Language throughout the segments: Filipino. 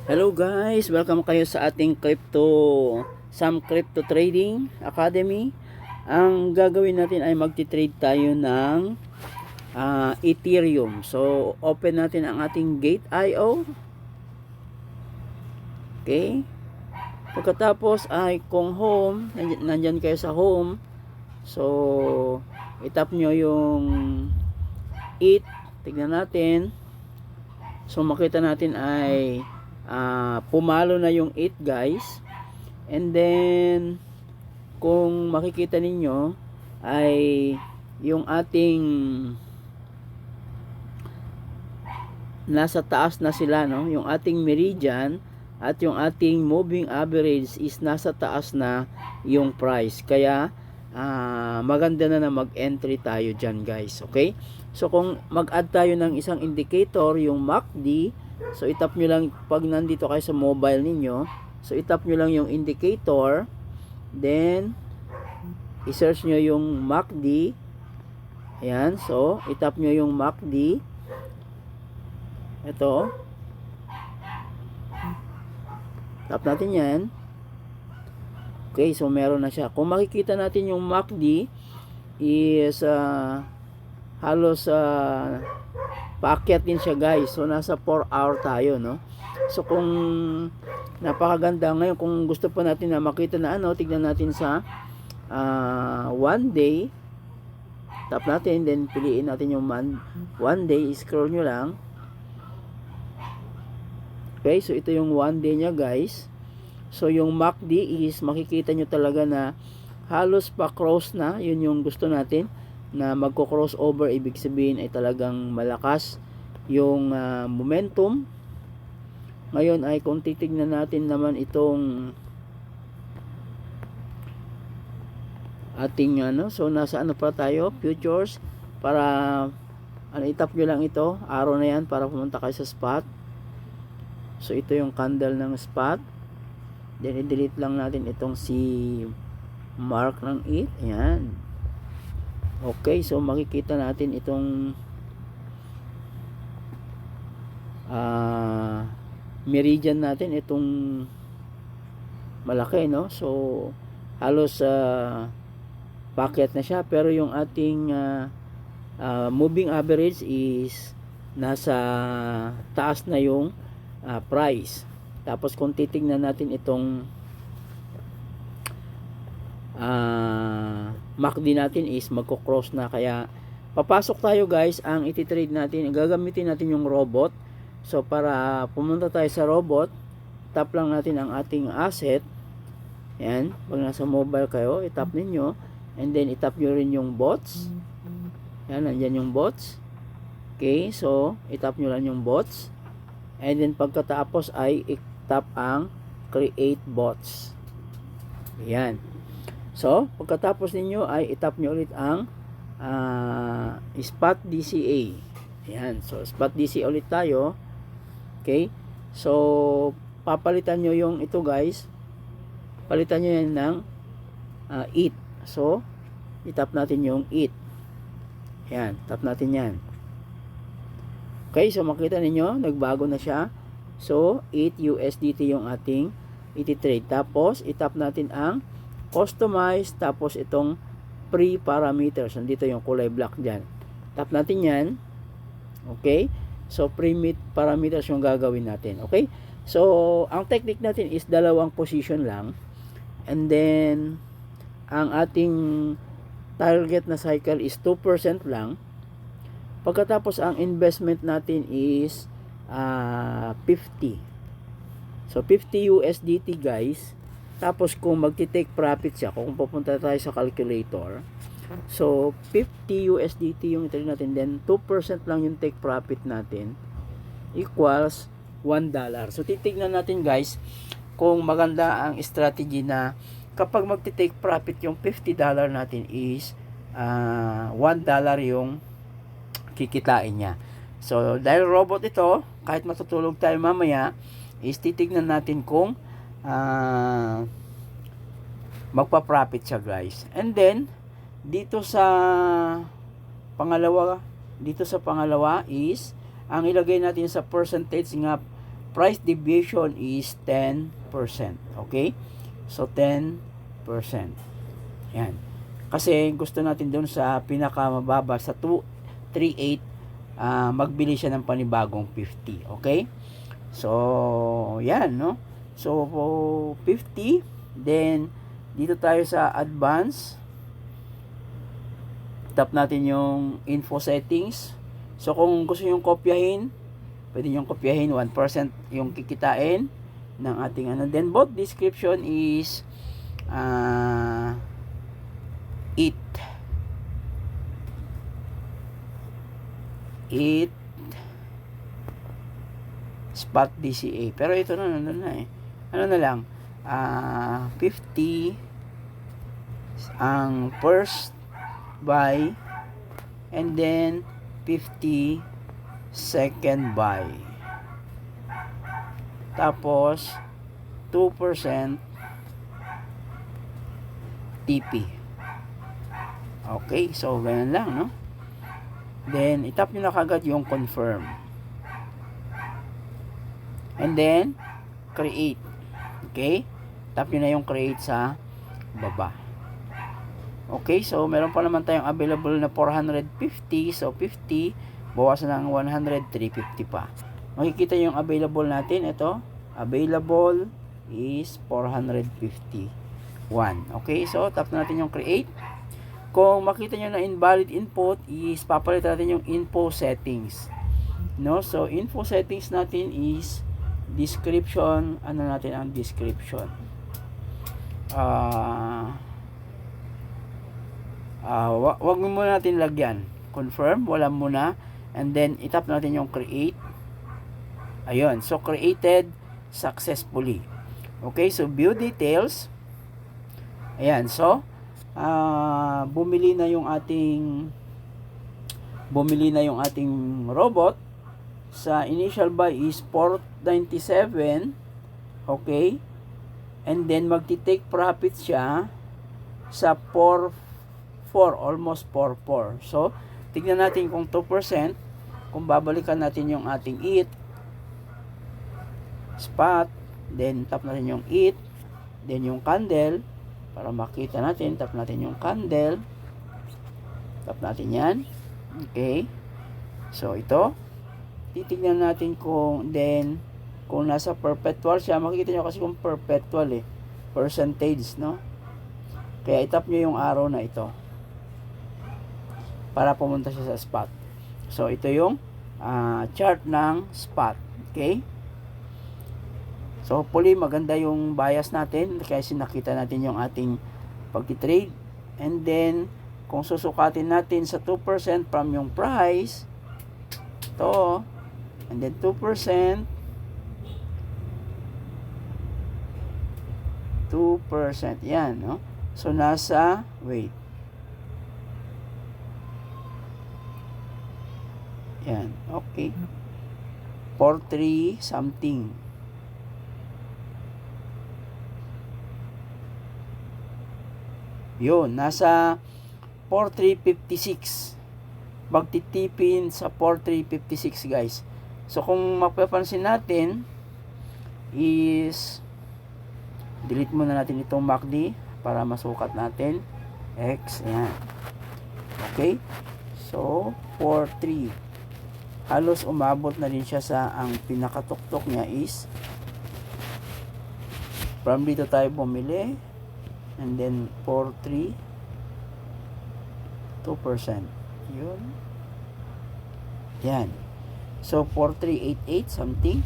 Hello guys, welcome kayo sa ating Sam Crypto Trading Academy. Ang gagawin natin ay magti-trade tayo ng Ethereum. So, open natin ang ating Gate.io. Okay. Pagkatapos ay kung home, nandyan kayo sa home. So, itap nyo yung ETH. Tignan natin. So, makita natin ay pumalo na yung 8 guys, and then kung makikita ninyo ay yung ating nasa taas na sila, no? Yung ating meridian at yung ating moving average is nasa taas na yung price, kaya maganda na mag-entry tayo dyan guys. Okay, so kung mag-add tayo ng isang indicator, yung MACD. So, itap nyo lang pag nandito kayo sa mobile ninyo. So, itap nyo lang yung indicator. Then, i-search nyo yung MACD. Ayan. So, itap nyo yung MACD. Ito. Tap natin yan. Okay. So, meron na siya. Kung makikita natin yung MACD is halos paakyat din siya guys. So nasa 4 hour tayo, no? So kung napakaganda ngayon, kung gusto pa natin na makita na tignan natin sa 1 day. Tap natin, then piliin natin yung 1 day, scroll nyo lang. Okay, so ito yung 1 day nya guys. So yung MACD is makikita nyo talaga na halos pa cross na. Yun yung gusto natin, na magko-cross over. Ibig sabihin ay talagang malakas yung momentum. Ngayon ay kung titignan natin naman itong ating so nasa pa tayo, futures, para itap nyo lang ito, araw na yan para pumunta kayo sa spot. So ito yung candle ng spot, then i-delete lang natin itong si mark ng it. Ayan. Okay, so makikita natin itong meridian natin, itong malaki, no? So halos packet na siya, pero yung ating moving average is nasa taas na yung price. Tapos kung titingnan natin itong MACD natin is magko-cross na, kaya papasok tayo guys. Ang iti-trade natin, gagamitin natin yung robot. So para pumunta tayo sa robot, tap lang natin ang ating asset. Yan, pag nasa mobile kayo, itap ninyo, and then itap nyo rin yung bots. Yan, nandyan yung bots. Okay, so itap nyo lang yung bots, and then pagkatapos ay itap ang create bots. Yan. So, pagkatapos ninyo ay itap nyo ulit ang spot DCA. Ayan. So, spot DCA ulit tayo. Okay. So, papalitan nyo yung ito guys. Palitan nyo yan ng ETH. So, itap natin yung ETH. Ayan. Tap natin yan. Okay. So, makita ninyo, nagbago na siya. So, ETH USDT yung ating iti-trade. Tapos, itap natin ang customize, tapos itong pre-parameters, nandito yung kulay black dyan, tap natin yan. Okay, so pre-parameters yung gagawin natin. Okay, so ang technique natin is dalawang position lang, and then ang ating target na cycle is 2% lang. Pagkatapos ang investment natin is 50. So 50 USDT guys. Tapos kung magti-take profit siya, kung pupunta tayo sa calculator, so 50 USDT yung trade natin, then 2% lang yung take profit natin, equals $1. So titignan natin guys kung maganda ang strategy na kapag magti-take profit yung $50 natin is $1 yung kikitain niya. So dahil robot ito, kahit matutulog tayo mamaya, is titignan natin kung magpa-profit siya guys. And then dito sa pangalawa is ang ilagay natin sa percentage nga price deviation is 10%. Okay? So, 10%. Yan. Kasi gusto natin doon sa pinakamababa sa 238, magbili siya ng panibagong 50. Okay? So, yan, no? So, 50. Then, dito tayo sa advance. Tap natin yung info settings. So, kung gusto yung kopyahin, pwede yung kopyahin. 1% yung kikitain ng ating ano. Then, bot description is it spot DCA. Pero ito na eh. Ano na lang, 50 ang first buy, and then 50 second buy. Tapos 2% TP. Okay, so ganun lang, no? Then itap nyo na kagad yung confirm. And then create. Okay? Tap nyo na yung create sa baba. Okay, so meron pa naman tayong available na 450. So 50 bawasan ng 100, 350 pa. Makikita yung available natin. Ito, available is 451. Okay, so tap natin yung create. Kung makita nyo na invalid input, is papalit natin yung info settings. No? So, info settings natin is description. Ano natin ang description? Wag mo muna natin lagyan. Confirm, wala muna. And then, itap natin yung create. Ayun. So, created successfully. Okay, so view details. Ayan. So, bumili na yung ating robot. Sa initial buy is 497. Okay, and then magti-take profit siya sa 4 almost 4. So tignan natin kung 2%, kung babalikan natin yung ating it spot, then tap natin yung it, then yung candle. Para makita natin, tap natin yung candle. Tap natin yan. Okay. So, ito. Titignan natin kung nasa perpetual siya. Makikita nyo kasi kung perpetual eh. Percentage, no? Kaya itap nyo yung arrow na ito. Para pumunta siya sa spot. So, ito yung chart ng spot. Okay. So, hopefully, maganda yung bias natin kasi nakita natin yung ating pagtitrade. And then, kung susukatin natin sa 2% from yung price, ito, and then 2%, 2%, yan, no? So, nasa, wait. Yan, okay. 43 something. Yun, nasa 4356. Magtitipin sa 4356, guys. So, kung mapapansin natin, is delete muna natin itong MACD para masukat natin. X, yan. Okay? So, 43. Halos umabot na rin siya sa ang pinakatuktok niya is from dito tayo bumili. And then 43 2%. Yun. Yan. So 4388 something.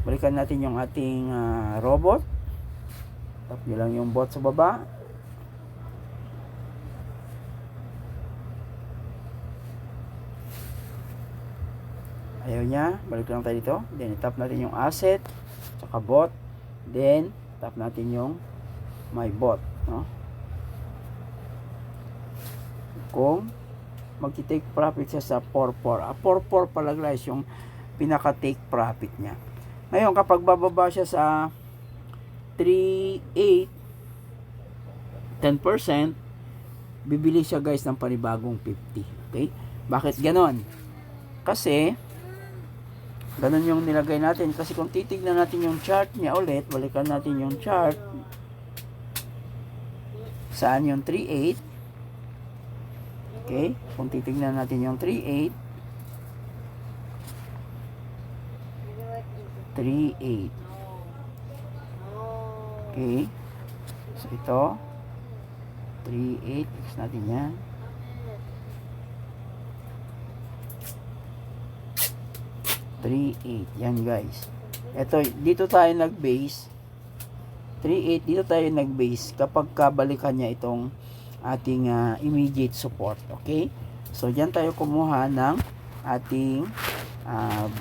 Balikan natin yung ating robot. Tap nyo lang yung bot sa baba. Ayaw niya. Balik lang tayo dito. Then tap natin yung asset. Tsaka bot. Then tap natin yung my bot, no? Kung magti-take profit siya sa 4.4. 4.4 pala guys yung pinaka-take profit niya. Ngayon, kapag bababa siya sa 3.8, 10%, bibili siya guys ng panibagong 50. Okay? Bakit ganon? Kasi Ganun yung nilagay natin. Kasi kung titignan natin yung chart niya ulit, balikan natin yung chart. Saan yung 3.8? Okay? Kung titignan natin yung 3.8. 3.8. Okay? So, ito. 3.8. X natin yan. 3.8. Yan guys. Ito, dito tayo nag-base. 3.8, dito tayo nag-base kapag kabalikan niya itong ating immediate support. Okay? So, dyan tayo kumuha ng ating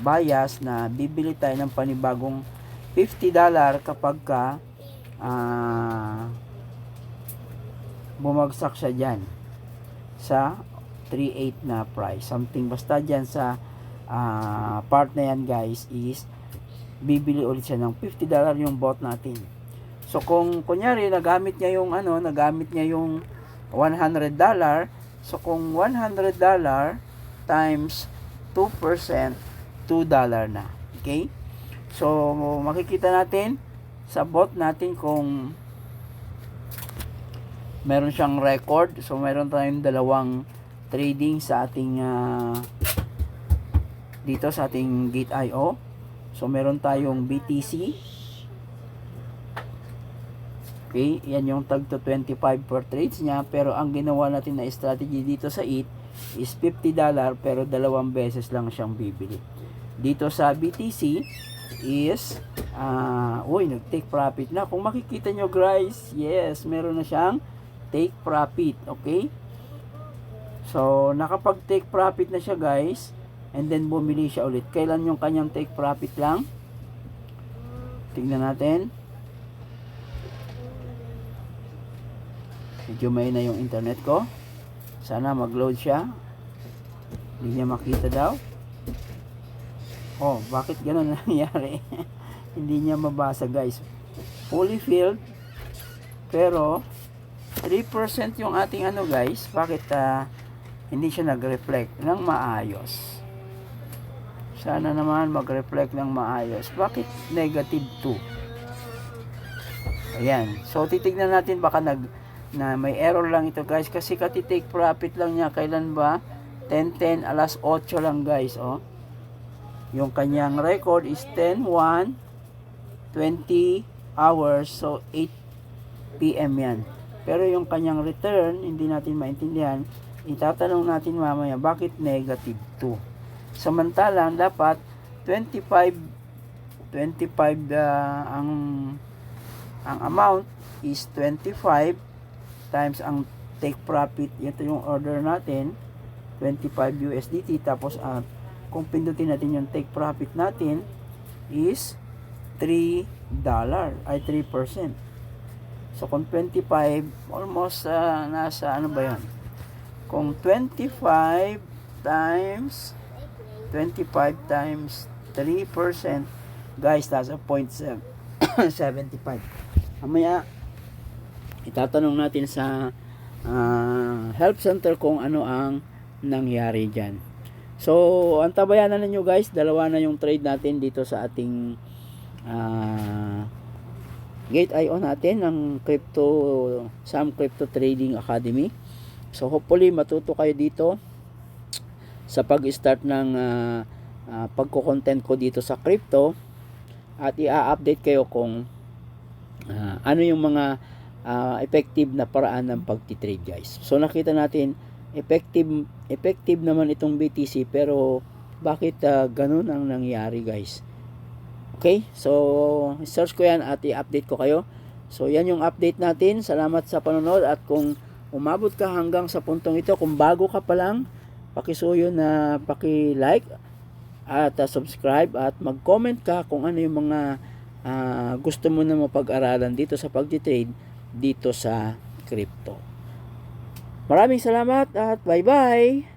bias na bibili tayo ng panibagong $50 kapag ka bumagsak siya dyan sa 3.8 na price. Something basta dyan sa part na yan guys is bibili ulit siya ng $50 yung bot natin. So kung kunyari nagamit niya yung $100, so kung $100 times 2%, $2 na. Okay? So makikita natin sa bot natin kung meron siyang record. So meron tayong dalawang trading sa ating dito sa ating Gate.io. So meron tayong BTC. Okay, yan yung tag to 25 per trades niya, pero ang ginawa natin na strategy dito sa IT is $50 pero dalawang beses lang siyang bibili. Dito sa BTC is nag-take profit na. Kung makikita nyo guys, yes, meron na siyang take profit. Okay? So, nakapag-take profit na siya guys, and then bumili siya ulit. Kailan yung kanyang take profit lang? Tingnan natin. Medyo may na yung internet ko. Sana mag-load siya. Hindi niya makita daw. Oh, bakit ganun nangyari? Hindi niya mabasa guys. Fully filled. Pero 3% yung ating guys. Bakit hindi siya nag-reflect ng maayos? Sana naman mag-reflect ng maayos. Bakit negative 2? Ayan. So titignan natin baka na may error lang ito guys, kasi take profit lang niya. Kailan ba? 10:10, alas 8 lang guys. Oh, yung kanyang record is 10:1, 20 hours, so 8 PM yan. Pero yung kanyang return hindi natin maintindihan. Itatanong natin mamaya bakit negative 2. Samantalang dapat 25 ang amount is 25 times ang take profit. Ito yung order natin, 25 USDT. Tapos kung pindutin natin yung take profit natin is $3 ay 3%. So kung 25 almost nasa ano ba yan, kung 25 times 3% guys, nasa 0.75. Mamaya itatanong natin sa help center kung ano ang nangyari dyan. So, ang tabayanan ninyo guys, dalawa na yung trade natin dito sa ating Gate.io natin ng Sam Crypto Trading Academy. So, hopefully matuto kayo dito sa pag-start ng pagko-content ko dito sa crypto, at i-update kayo kung ano yung mga effective na paraan ng pagtitrade guys. So nakita natin effective naman itong BTC, pero bakit ganun ang nangyari guys? Okay, so search ko yan at i-update ko kayo. So yan yung update natin. Salamat sa panonood, at kung umabot ka hanggang sa puntong ito, kung bago ka pa lang, pakisuyo na paki-like at subscribe, at mag-comment ka kung ano yung mga gusto mo na mapag-aralan dito sa pagtitrade dito sa crypto. Maraming salamat at bye-bye!